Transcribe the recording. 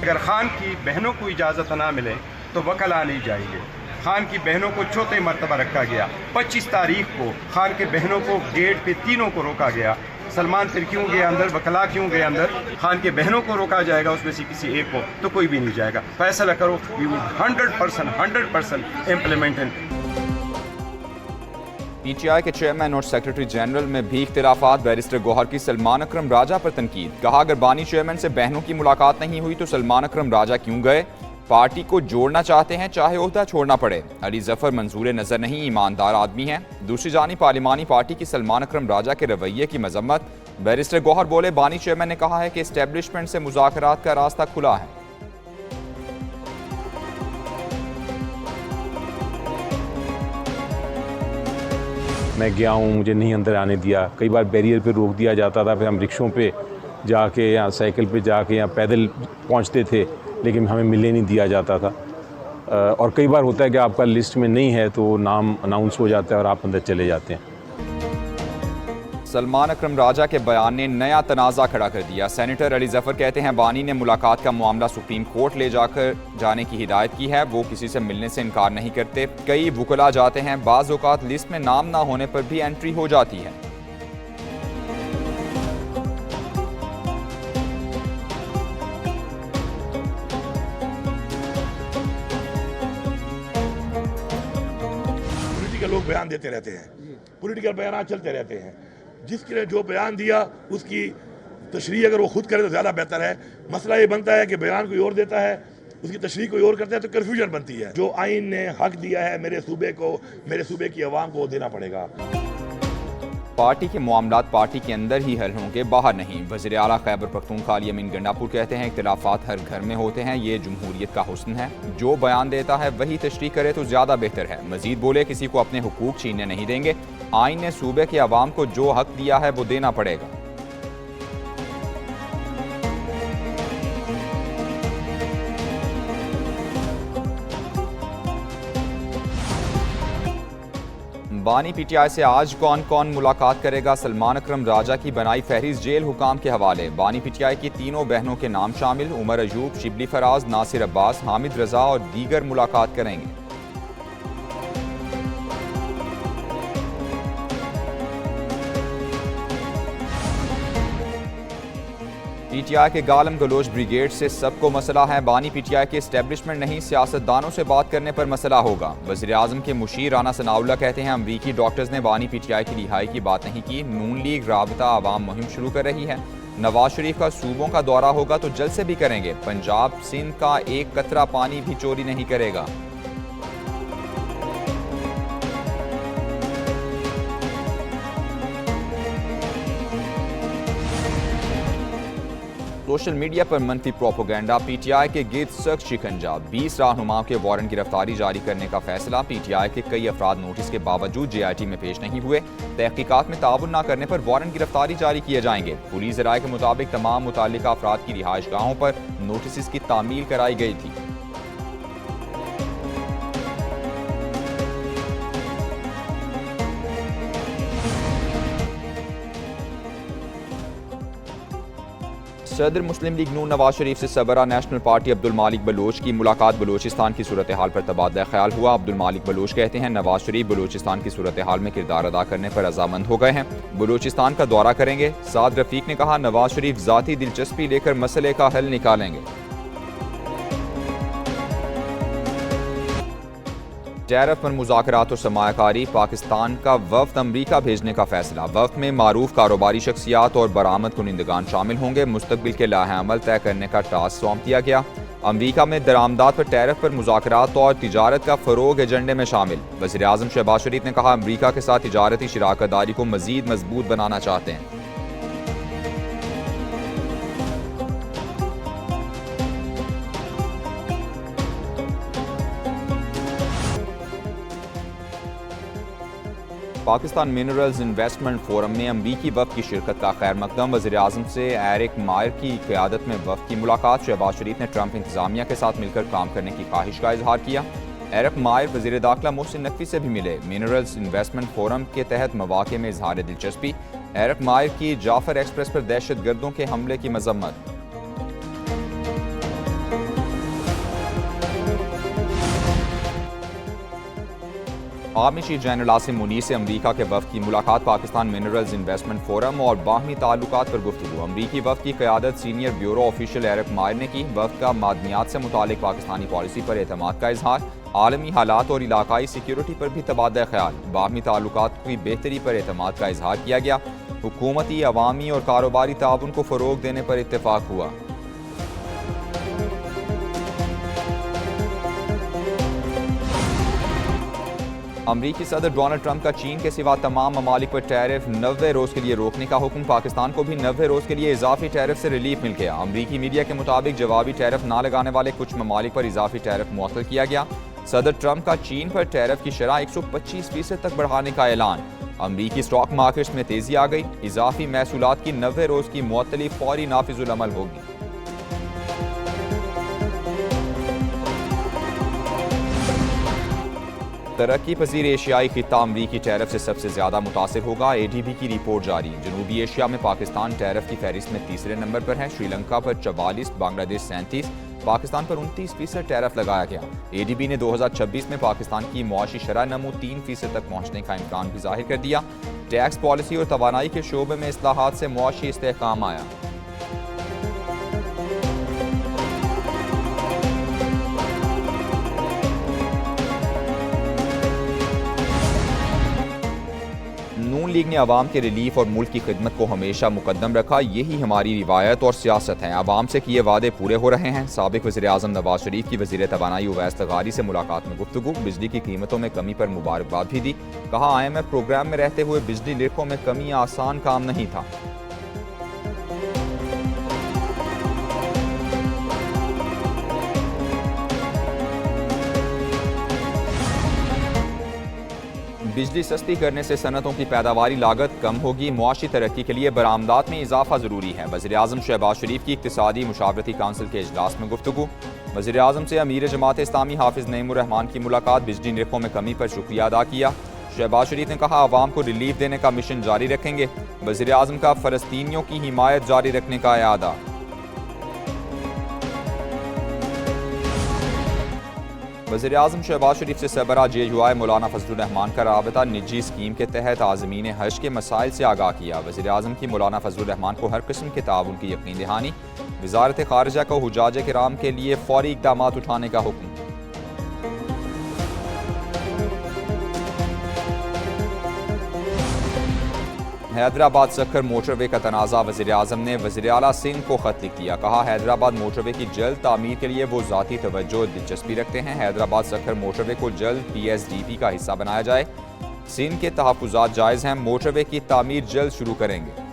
अगर खान की बहनों को इजाज़त ना मिले तो वकला नहीं जाएंगे। खान की बहनों को चौथे मरतबा रखा गया। 25 तारीख को खान के बहनों को गेट पे तीनों को रोका गया। सलमान फिर क्यों गए अंदर, वकला क्यों गए अंदर? खान के बहनों को रोका जाएगा, उसमें से किसी एक को तो कोई भी नहीं जाएगा। फैसला करो, वी वुड 100% इम्प्लीमेंट। पीटीआई के चेयरमैन और सेक्रेटरी जनरल में भी इख्तिलाफात। बैरिस्टर गौहर की सलमान अकरम राजा पर तनकीद। कहा, अगर बानी चेयरमैन से बहनों की मुलाकात नहीं हुई तो सलमान अकरम राजा क्यों गए? पार्टी को जोड़ना चाहते हैं, चाहे ओहदा छोड़ना पड़े। अली जफर मंजूर नजर नहीं, ईमानदार आदमी हैं। दूसरी जानिब पार्लिमानी पार्टी की सलमान अकरम राजा के रवैये की मजम्मत। बैरिस्टर गौहर बोले, बानी चेयरमैन ने कहा है कि एस्टेब्लिशमेंट से मुज़ाकरात का रास्ता खुला है। मैं गया हूँ, मुझे नहीं अंदर आने दिया। कई बार बैरियर पे रोक दिया जाता था, फिर हम रिक्शों पे जाके या साइकिल पे जाके या पैदल पहुँचते थे, लेकिन हमें मिलने नहीं दिया जाता था। और कई बार होता है कि आपका लिस्ट में नहीं है तो नाम अनाउंस हो जाता है और आप अंदर चले जाते हैं। सलमान अकरम राजा के बयान ने नया तनाज़ा खड़ा कर दिया। सेनेटर अली जफर कहते हैं, बानी ने मुलाकात का मामला सुप्रीम कोर्ट ले जाकर जाने की हिदायत की है। वो किसी से मिलने से इनकार नहीं करते। कई वुकला जाते हैं, बाज़ औक़ात लिस्ट में नाम ना होने पर भी एंट्री हो जाती है। पॉलिटिकल लोग बयान देते रहते हैं, पॉलिटिकल बयान चलते रहते हैं। जिसके लिए जो बयान दिया उसकी तशरीह अगर वो खुद करे तो ज़्यादा बेहतर है। मसला ये बनता है कि बयान कोई और देता है, उसकी तशरीह कोई और करता है तो कन्फ्यूजन बनती है। जो आइन ने हक दिया है मेरे सूबे को, मेरे सूबे की आवाम को देना पड़ेगा। पार्टी के मामलात पार्टी के अंदर ही हल होंगे, बाहर नहीं। वज़ीर आला खैबर पख्तूनख्वा अली अमीन गंडापुर कहते हैं, इख्तिलाफात हर घर में होते हैं, ये जमहूरियत का हुस्न है। जो बयान देता है वही तशरीह करे तो ज़्यादा बेहतर है। मजीद बोले, किसी को अपने हुकूक छीनने नहीं देंगे। आइन ने सूबे के अवाम को जो हक दिया है वो देना पड़ेगा। बानी पीटीआई से आज कौन कौन मुलाकात करेगा? सलमान अकरम राजा की बनाई फहरिस्त जेल हुकाम के हवाले। बानी पीटीआई की तीनों बहनों के नाम शामिल। उमर अयूब, शिबली फराज, नासिर अब्बास, हामिद रजा और दीगर मुलाकात करेंगे। पीटीआई के गालम गलोच ब्रिगेड से सबको मसला है। बानी पीटीआई के एस्टेब्लिशमेंट नहीं, सियासतदानों से बात करने पर मसला होगा। वज़ीर आज़म के मुशीर राना सनाउल्लाह कहते हैं, अमरीकी डॉक्टर्स ने बानी पीटीआई की रिहाई की बात नहीं की। नून लीग राबता आवाम मुहिम शुरू कर रही है। नवाज शरीफ का सूबों का दौरा होगा तो जलसे भी करेंगे। पंजाब सिंध का एक कतरा पानी भी चोरी नहीं करेगा। सोशल मीडिया पर मनफी प्रोपोगेंडा। पीटीआई के गिर्द सख्त शिकंजा। 20 रहनुमाओं के वारंट गिरफ्तारी जारी करने का फैसला। पीटीआई के कई अफराद नोटिस के बावजूद जेआईटी में पेश नहीं हुए। तहकीकात में ताउन न करने पर वारंट गिरफ्तारी जारी किए जाएंगे। पुलिस राय के मुताबिक तमाम मुताल्लिका अफराद की रिहाइश गाहों पर नोटिस की तामील कराई गई थी। सदर मुस्लिम लीग नून नवाज शरीफ से सरबराह नेशनल पार्टी अब्दुल मालिक बलोच की मुलाकात। बलोचिस्तान की सूरत हाल पर तबादला ख्याल हुआ। अब्दुल मालिक बलोच कहते हैं, नवाज शरीफ बलोचिस्तान की सूरत हाल में किरदार अदा करने पर रजामंद हो गए हैं। बलोचिस्तान का दौरा करेंगे। साद रफीक ने कहा, नवाज शरीफ ज़ाती दिलचस्पी लेकर मसले का हल निकालेंगे। टैरिफ पर मुज़ाकरात और सरमायाकारी। पाकिस्तान का वफ्द अमरीका भेजने का फैसला। वफ्द में मारूफ कारोबारी शख्सियात और बरामद कुनिंदगान शामिल होंगे। मुस्तकबिल के लाहे अमल तय करने का टास्क सौंप दिया गया। अमरीका में दरामदात पर टैरिफ पर मुज़ाकरात और तिजारत का फ़रोग एजेंडे में शामिल। वज़ीर आज़म शहबाज शरीफ ने कहा, अमरीका के साथ तिजारती शराकतदारी को मज़ीद मजबूत बनाना चाहते हैं। पाकिस्तान मिनरल्स इन्वेस्टमेंट फोरम में अमरीकी वफ़द की शिरकत का खैर मकदम। वज़ीर आज़म से एरिक मायर की क़यादत में वफ़द की मुलाकात। शहबाज शरीफ ने ट्रंप इंतज़ामिया के साथ मिलकर काम करने की ख्वाहिश का इजहार किया। एरिक मायर वज़ीर दाखिला मोहसिन नकवी से भी मिले। मिनरल्स इन्वेस्टमेंट फोरम के तहत मौक़े में इजहार दिलचस्पी। एरिक मायर की जाफर एक्सप्रेस पर दहशत गर्दों के हमले की मजम्मत। Army chief general Asim Munir से अमरीका के वफ़द की मुलाकात, पाकिस्तान मिनरल्स इन्वेस्टमेंट फोरम और बाहमी ताल्लुकात पर गुफ्तगू। अमरीकी वफ़द की क़यादत सीनियर ब्यूरो ऑफिशियल एरिक मायर ने की। वफ़द का मादनियात से मुतालिक पाकिस्तानी पॉलिसी पर एतमाद का इजहार, आलमी हालात और इलाकाई सिक्योरिटी पर भी तबादला ख्याल, बाहमी ताल्लुकात की बेहतरी पर एतमाद का इजहार किया गया। हुकूमती, अवामी और कारोबारी ताउन को फ़रोग देने पर इत्तेफाक हुआ। अमरीकी सदर डोनाल्ड ट्रंप का चीन के सिवा तमाम ममालिक पर टैरिफ 90 रोज़ के लिए रोकने का हुक्म। पाकिस्तान को भी 90 रोज़ के लिए इजाफी टैरिफ से रिलीफ मिल गया। अमरीकी मीडिया के मुताबिक जवाबी टैरिफ ना लगाने वाले कुछ ममालिक पर इजाफी टैरिफ मुअत्तल किया गया। सदर ट्रंप का चीन पर टैरिफ की शरह 125% तक बढ़ाने का ऐलान। अमरीकी स्टॉक मार्केट्स में तेजी आ गई। इजाफी महसूलात की 90 रोज़ की मुअत्तली फौरी नाफिजुल अमल होगी। तरक्की पजीर एशियाई खित्ता अमरीकी टैरिफ से सबसे ज्यादा मुतासिर होगा। ADB की रिपोर्ट जारी। जनूबी एशिया में पाकिस्तान टैरिफ की फहरिस्त में तीसरे नंबर पर है। श्रीलंका पर 44, बांग्लादेश 37, पाकिस्तान पर 29% टैरिफ लगाया गया। ADB ने 2026 में पाकिस्तान की मुआशी शरह नमू 3% तक पहुंचने का इम्कान भी जाहिर कर दिया। टैक्स पॉलिसी और तवानाई के शोबे में इस्लाहात से मुआशी इस्तेहकाम आया। नून लीग ने अवाम के रिलीफ और मुल्क की खिदमत को हमेशा मुकद्दम रखा। यही हमारी रिवायत और सियासत है। अवाम से किए वादे पूरे हो रहे हैं। साबिक वज़ीर-ए-आज़म नवाज शरीफ की वज़ीर तवानाई उवैस तगारी से मुलाकात में गुफ्तगू। बिजली की कीमतों में कमी पर मुबारकबाद भी दी। कहा IMF प्रोग्राम में रहते हुए बिजली लिरकों में कमी आसान काम नहीं था। बिजली सस्ती करने से सनतों की पैदावारी लागत कम होगी। मुआशी तरक्की के लिए बरामदात में इजाफा ज़रूरी है। वज़ीर-ए-आज़म शहबाज शरीफ की इक़्तिसादी मुशावरती काउंसिल के इजलास में गुफ्तगू। वज़ीर-ए-आज़म से अमीर जमात इस्लामी हाफिज़ नईमुर रहमान की मुलाकात। बिजली निरखों में कमी पर शुक्रिया अदा किया। शहबाज शरीफ ने कहा अवाम को रिलीफ देने का मिशन जारी रखेंगे। वज़ीर-ए-आज़म का फ़लस्तीनियों की हिमायत जारी रखने का इरादा। वज़ीर-ए-आज़म शहबाज शरीफ से सरबराह JUI मौलाना फजलुर रहमान का राबता। निजी स्कीम के तहत आज़मीन हज के मसाइल से आगाह किया। वज़ीर-ए-आज़म की मौलाना फजलुर रहमान को हर किस्म के ताउन की यकीन दहानी। वज़ारत ख़ारिजा को हुज्जाज किराम के लिए फ़ौरी इक़दामात उठाने का हुक्म। हैदराबाद सक्खर मोटरवे का तनाज़ा। वज़ीर-ए-आज़म ने वज़ीर आला सिंध को खत लिख दिया। कहा हैदराबाद मोटरवे की जल्द तामीर के लिए वो ज़ाती तवज्जो दिलचस्पी रखते हैं। हैदराबाद सक्खर मोटरवे को जल्द PSDP का हिस्सा बनाया जाए। सिंध के तहफ़्फ़ुज़ात जायज़ हैं। मोटरवे की तामीर जल्द शुरू करेंगे।